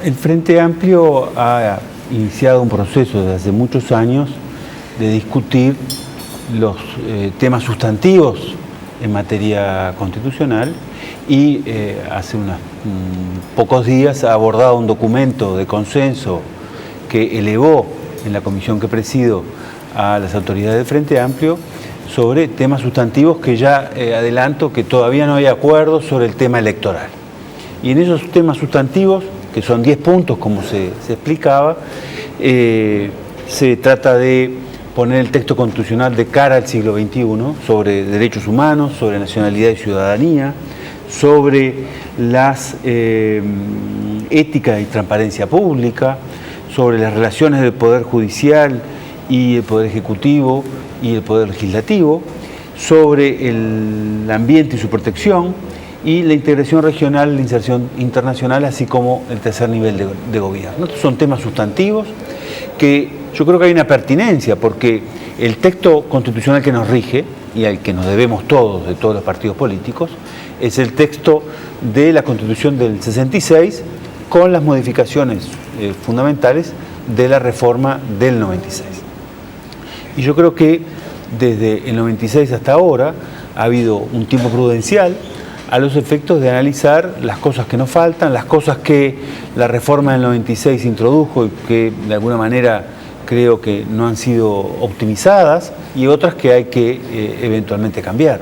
El Frente Amplio ha iniciado un proceso desde hace muchos años de discutir los temas sustantivos en materia constitucional y hace unos pocos días ha abordado un documento de consenso que elevó en la comisión que presido a las autoridades del Frente Amplio sobre temas sustantivos que ya adelanto que todavía no hay acuerdo sobre el tema electoral. Y en esos temas sustantivos, que son 10 puntos como se explicaba, se trata de poner el texto constitucional de cara al siglo XXI sobre derechos humanos, sobre nacionalidad y ciudadanía, sobre las ética y transparencia pública, sobre las relaciones del Poder Judicial y el Poder Ejecutivo y el Poder Legislativo, sobre el ambiente y su protección, y la integración regional, la inserción internacional, así como el tercer nivel de gobierno. Estos son temas sustantivos que yo creo que hay una pertinencia, porque el texto constitucional que nos rige, y al que nos debemos todos, de todos los partidos políticos, es el texto de la Constitución del 66, con las modificaciones fundamentales de la reforma del 96. Y yo creo que desde el 96 hasta ahora ha habido un tiempo prudencial a los efectos de analizar las cosas que nos faltan, las cosas que la reforma del 96 introdujo y que de alguna manera creo que no han sido optimizadas, y otras que hay que eventualmente cambiar.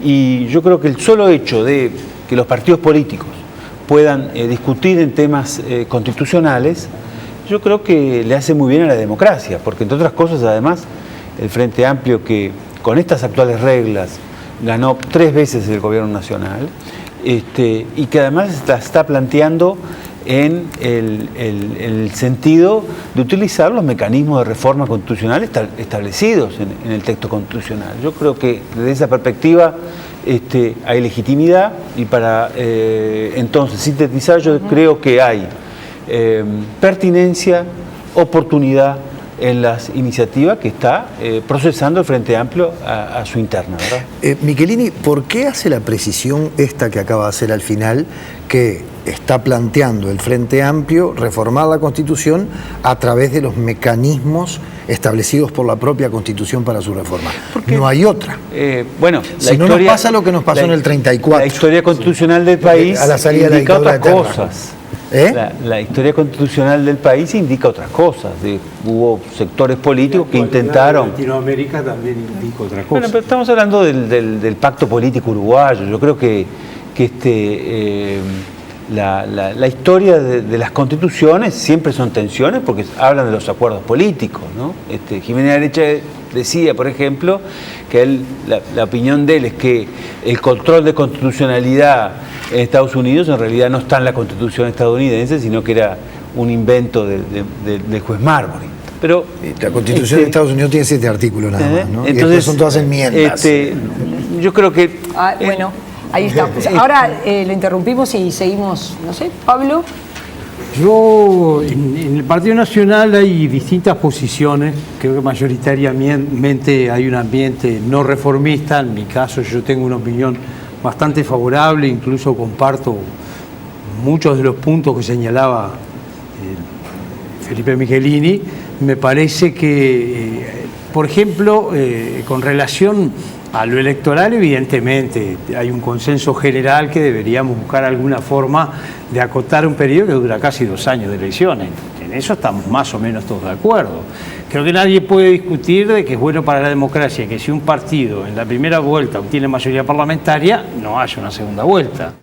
Y yo creo que el solo hecho de que los partidos políticos puedan discutir en temas constitucionales, yo creo que le hace muy bien a la democracia, porque entre otras cosas, además, el Frente Amplio, que con estas actuales reglas ganó 3 veces el gobierno nacional, y que además está planteando en el sentido de utilizar los mecanismos de reforma constitucional establecidos en el texto constitucional. Yo creo que desde esa perspectiva hay legitimidad, y para entonces sintetizar, yo creo que hay pertinencia, oportunidad en las iniciativas que está procesando el Frente Amplio a su interna, ¿verdad? Michelini, ¿por qué hace la precisión esta que acaba de hacer al final, que está planteando el Frente Amplio reformar la Constitución a través de los mecanismos establecidos por la propia Constitución para su reforma? No hay otra. Bueno, si no nos pasa lo que nos pasó en el 34. La historia constitucional del país a la salida indica de la otras cosas. La historia constitucional del país indica otras cosas. Hubo sectores políticos que intentaron... Latinoamérica también indica otra cosa. Bueno, pero estamos hablando del pacto político uruguayo. Yo creo que la historia de las constituciones siempre son tensiones, porque hablan de los acuerdos políticos, ¿no? Jiménez Areche decía, por ejemplo, que la opinión de él es que el control de constitucionalidad en Estados Unidos en realidad no está en la Constitución estadounidense, sino que era un invento del juez Marbury. Pero la Constitución de Estados Unidos tiene 7 artículos nada más, ¿no? Entonces, y después son todas enmiendas. Yo creo que... bueno, ahí está. Ahora lo interrumpimos y seguimos, no sé, Pablo. Yo, en el Partido Nacional hay distintas posiciones. Creo que mayoritariamente hay un ambiente no reformista. En mi caso, yo tengo una opinión bastante favorable, incluso comparto muchos de los puntos que señalaba Felipe Michelini. Me parece que, por ejemplo, con relación a lo electoral, evidentemente hay un consenso general que deberíamos buscar alguna forma de acotar un periodo que dura casi 2 años de elecciones. En eso estamos más o menos todos de acuerdo. Creo que nadie puede discutir de que es bueno para la democracia que si un partido en la primera vuelta obtiene mayoría parlamentaria, no haya una segunda vuelta.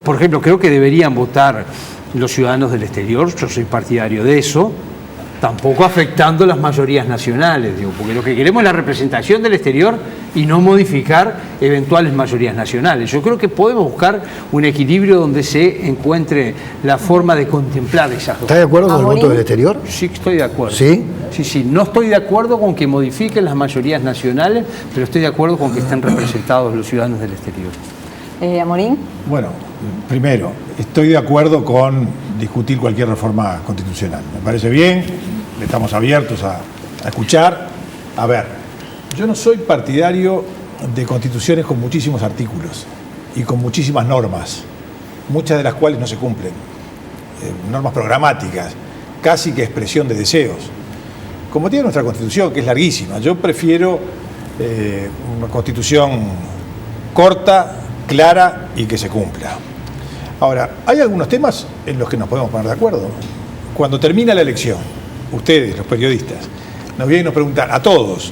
Por ejemplo, creo que deberían votar los ciudadanos del exterior, yo soy partidario de eso, tampoco afectando las mayorías nacionales, porque lo que queremos es la representación del exterior y no modificar eventuales mayorías nacionales. Yo creo que podemos buscar un equilibrio donde se encuentre la forma de contemplar esas dos. ¿Estás de acuerdo con el voto del exterior? Sí, estoy de acuerdo. ¿Sí? Sí. No estoy de acuerdo con que modifiquen las mayorías nacionales, pero estoy de acuerdo con que estén representados los ciudadanos del exterior. Amorín. Bueno, primero, estoy de acuerdo con discutir cualquier reforma constitucional. Me parece bien, estamos abiertos a escuchar. A ver, yo no soy partidario de constituciones con muchísimos artículos y con muchísimas normas, muchas de las cuales no se cumplen. normas programáticas, casi que expresión de deseos, como tiene nuestra Constitución, que es larguísima. Yo prefiero una Constitución corta, clara y que se cumpla. Ahora, hay algunos temas en los que nos podemos poner de acuerdo. Cuando termina la elección, ustedes, los periodistas, nos vienen a preguntar a todos,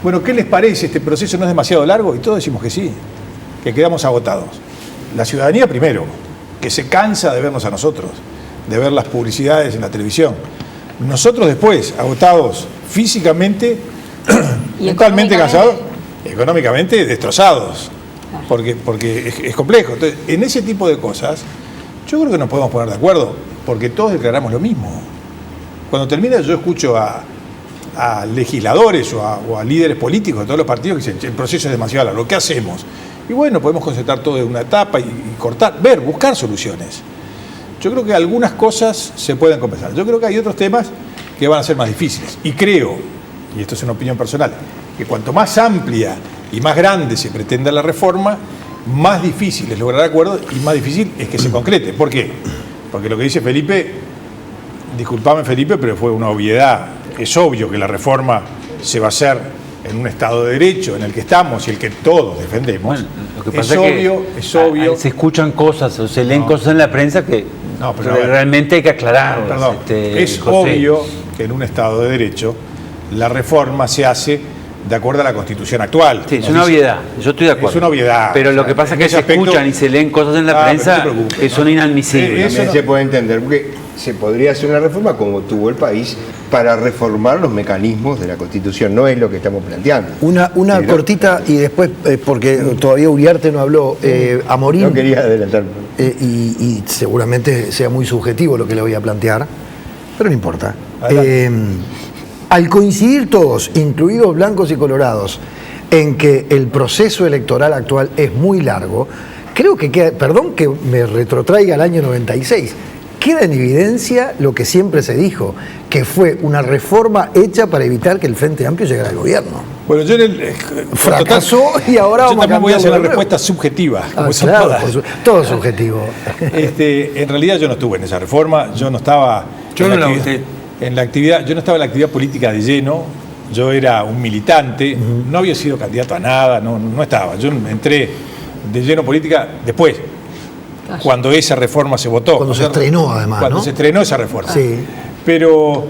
bueno, ¿qué les parece? ¿Este proceso no es demasiado largo? Y todos decimos que sí, que quedamos agotados. La ciudadanía primero, que se cansa de vernos a nosotros, de ver las publicidades en la televisión. Nosotros después, agotados físicamente, mentalmente cansados, económicamente destrozados, porque es complejo. Entonces, en ese tipo de cosas, yo creo que nos podemos poner de acuerdo, porque todos declaramos lo mismo. Cuando termina, yo escucho a legisladores o a líderes políticos de todos los partidos que dicen, el proceso es demasiado largo, ¿qué hacemos? Y bueno, podemos concentrar todo en una etapa y cortar, buscar soluciones. Yo creo que algunas cosas se pueden compensar. Yo creo que hay otros temas que van a ser más difíciles. Y creo, y esto es una opinión personal, que cuanto más amplia y más grande se pretenda la reforma, más difícil es lograr acuerdos y más difícil es que se concrete. ¿Por qué? Porque lo que dice Felipe, disculpame Felipe, pero fue una obviedad. Es obvio que la reforma se va a hacer en un Estado de Derecho en el que estamos y el que todos defendemos. Bueno, lo que pasa es obvio. Se escuchan cosas o se leen cosas en la prensa que pero realmente hay que aclarar. Perdón, es obvio que en un Estado de Derecho la reforma se hace de acuerdo a la Constitución actual. Sí, es una obviedad, yo estoy de acuerdo. Es una obviedad. Pero lo que pasa es que se escuchan y se leen cosas en la prensa que son inadmisibles. También se puede entender, porque se podría hacer una reforma como tuvo el país para reformar los mecanismos de la Constitución, no es lo que estamos planteando. Una cortita y después, porque todavía Uriarte no habló, Amorín. No quería adelantar. Y seguramente sea muy subjetivo lo que le voy a plantear, pero no importa. Al coincidir todos, incluidos blancos y colorados, en que el proceso electoral actual es muy largo, creo que queda, perdón que me retrotraiga al año 96, queda en evidencia lo que siempre se dijo, que fue una reforma hecha para evitar que el Frente Amplio llegara al gobierno. Bueno, yo fracasó y ahora vamos a cambiar. Yo también voy a hacer una respuesta subjetiva. Claro, todo subjetivo. En realidad yo no estuve en esa reforma, yo no estaba en la actividad política de lleno, yo era un militante, no había sido candidato a nada, no estaba. Yo entré de lleno política después, cuando esa reforma se votó. Cuando se estrenó, además. Cuando se estrenó esa reforma. Sí. Pero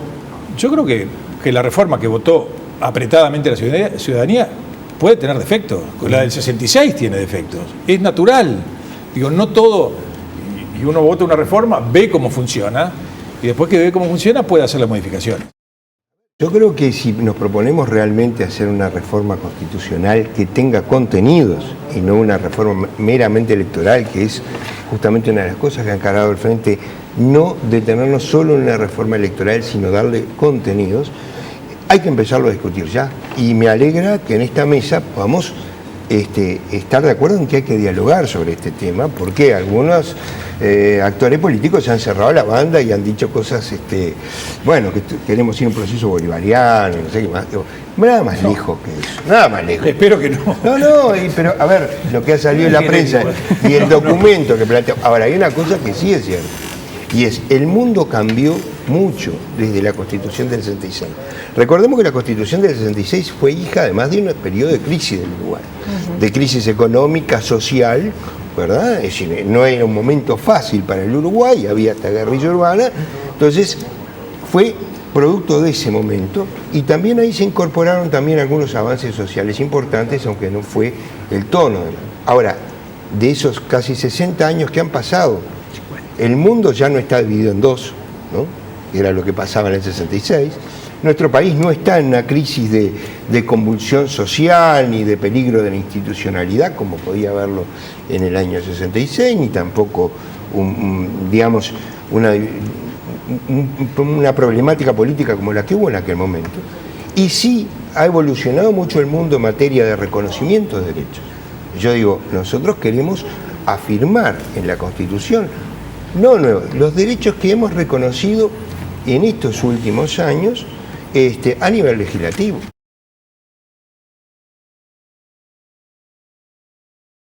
yo creo que la reforma que votó apretadamente la ciudadanía puede tener defectos. La del 66 tiene defectos. Es natural. Digo, no todo. Y uno vota una reforma, ve cómo funciona, y después que ve cómo funciona puede hacer las modificaciones. Yo creo que si nos proponemos realmente hacer una reforma constitucional que tenga contenidos y no una reforma meramente electoral, que es justamente una de las cosas que ha encargado el Frente, no detenernos solo en una reforma electoral, sino darle contenidos, hay que empezarlo a discutir ya. Y me alegra que en esta mesa podamos estar de acuerdo en que hay que dialogar sobre este tema, porque algunos actores políticos se han cerrado la banda y han dicho cosas, bueno, que queremos ir a un proceso bolivariano, no sé qué más. Nada más lejos que eso, nada más lejos. Espero que no. Pero a ver, lo que ha salido en la prensa y el documento que plantea. Ahora, hay una cosa que sí es cierta, y es, el mundo cambió mucho desde la Constitución del 66. Recordemos que la Constitución del 66 fue hija además de un periodo de crisis del Uruguay, de crisis económica, social, ¿verdad? Es decir, no era un momento fácil para el Uruguay, había hasta guerrilla urbana, entonces fue producto de ese momento, y también ahí se incorporaron también algunos avances sociales importantes, aunque no fue el tono. Ahora, de esos casi 60 años que han pasado, el mundo ya no está dividido en dos, ¿no? Era lo que pasaba en el 66. Nuestro país no está en una crisis de convulsión social ni de peligro de la institucionalidad, como podía haberlo en el año 66, ni tampoco, digamos, una problemática política como la que hubo en aquel momento. Y sí ha evolucionado mucho el mundo en materia de reconocimiento de derechos. Yo digo, nosotros queremos afirmar en la Constitución los derechos que hemos reconocido en estos últimos años a nivel legislativo.